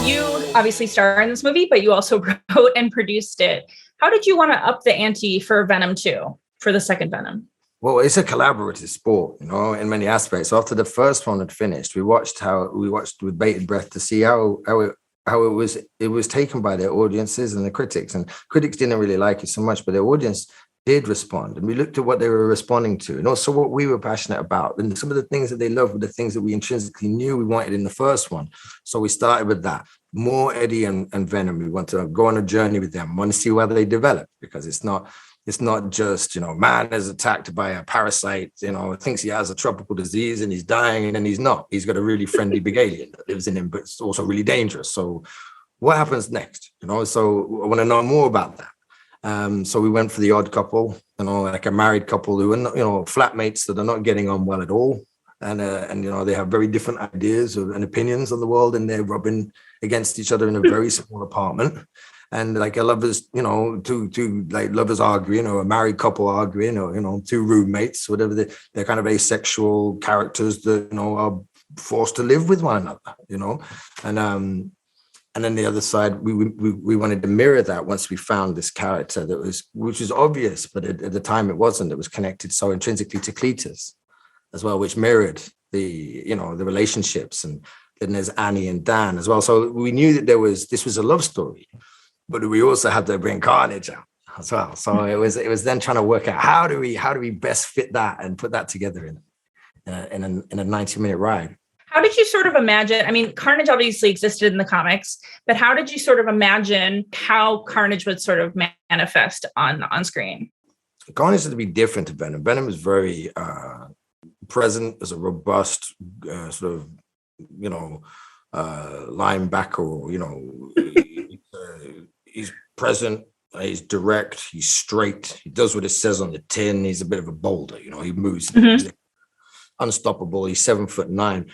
You obviously star in this movie, but you also wrote and produced it. How did you want to up the ante for Venom 2, for the second Venom? Well, it's a collaborative sport, in many aspects. After the first one had finished, we watched with bated breath to see how it was taken by their audiences and the critics. And critics didn't really like it so much, but their audience did respond. And we looked at what they were responding to and also what we were passionate about. And some of the things that they loved were the things that we intrinsically knew we wanted in the first one. So we started with that. More Eddie and Venom. We want to go on a journey with them. We want to see where they develop, because it's not just, man is attacked by a parasite, thinks he has a tropical disease and he's dying, and he's not. He's got a really friendly big alien that lives in him, but it's also really dangerous. So what happens next? So I want to know more about that. So we went for the odd couple, like a married couple who are, flatmates that are not getting on well at all. And they have very different ideas and opinions on the world, and they're rubbing against each other in a very small apartment. And like a lovers, two like lovers arguing, or a married couple arguing, or, two roommates, whatever. They're kind of asexual characters that, are forced to live with one another, And then the other side, we wanted to mirror that once we found this character which was obvious, but at the time it wasn't. It was connected so intrinsically to Cletus as well, which mirrored the relationships. And then there's Annie and Dan as well. So we knew that this was a love story, but we also had to bring Carnage out as well. So it was then trying to work out how do we best fit that and put that together in a 90-minute ride. How did you sort of imagine, Carnage obviously existed in the comics, but how did you sort of imagine how Carnage would sort of manifest on screen? Carnage had to be different to Venom. Venom is very present as a robust linebacker, he's present, he's direct, he's straight, he does what it says on the tin, he's a bit of a boulder, he moves, he's unstoppable, he's 7'9".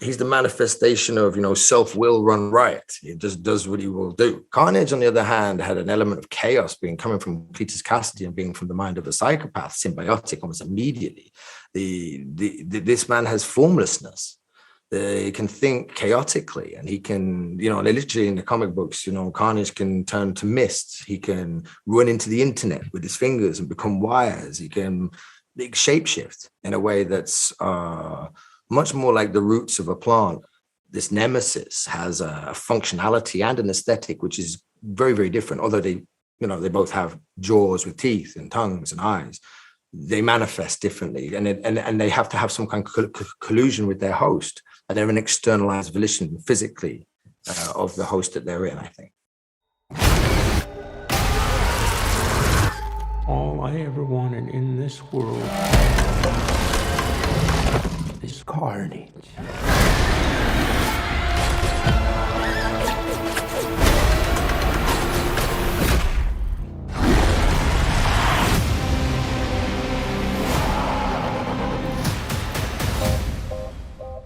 He's the manifestation of, self-will run riot. He just does what he will do. Carnage, on the other hand, had an element of chaos coming from Cletus Cassidy and being from the mind of a psychopath, symbiotic almost immediately. This man has formlessness. He can think chaotically, and he can, literally in the comic books, Carnage can turn to mist. He can run into the internet with his fingers and become wires. He can shapeshift in a way that's much more like the roots of a plant. This nemesis has a functionality and an aesthetic which is very, very different. Although they both have jaws with teeth and tongues and eyes, they manifest differently, and they have to have some kind of collusion with their host, and they're an externalized volition physically of the host that they're in, I think. All I ever wanted in this world is carnage.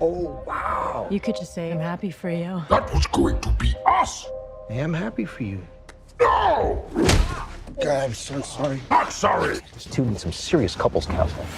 Oh, wow. You could just say, I'm happy for you. That was going to be us. I am happy for you. No! God, I'm so sorry. Not sorry. This dude needs some serious couples counseling.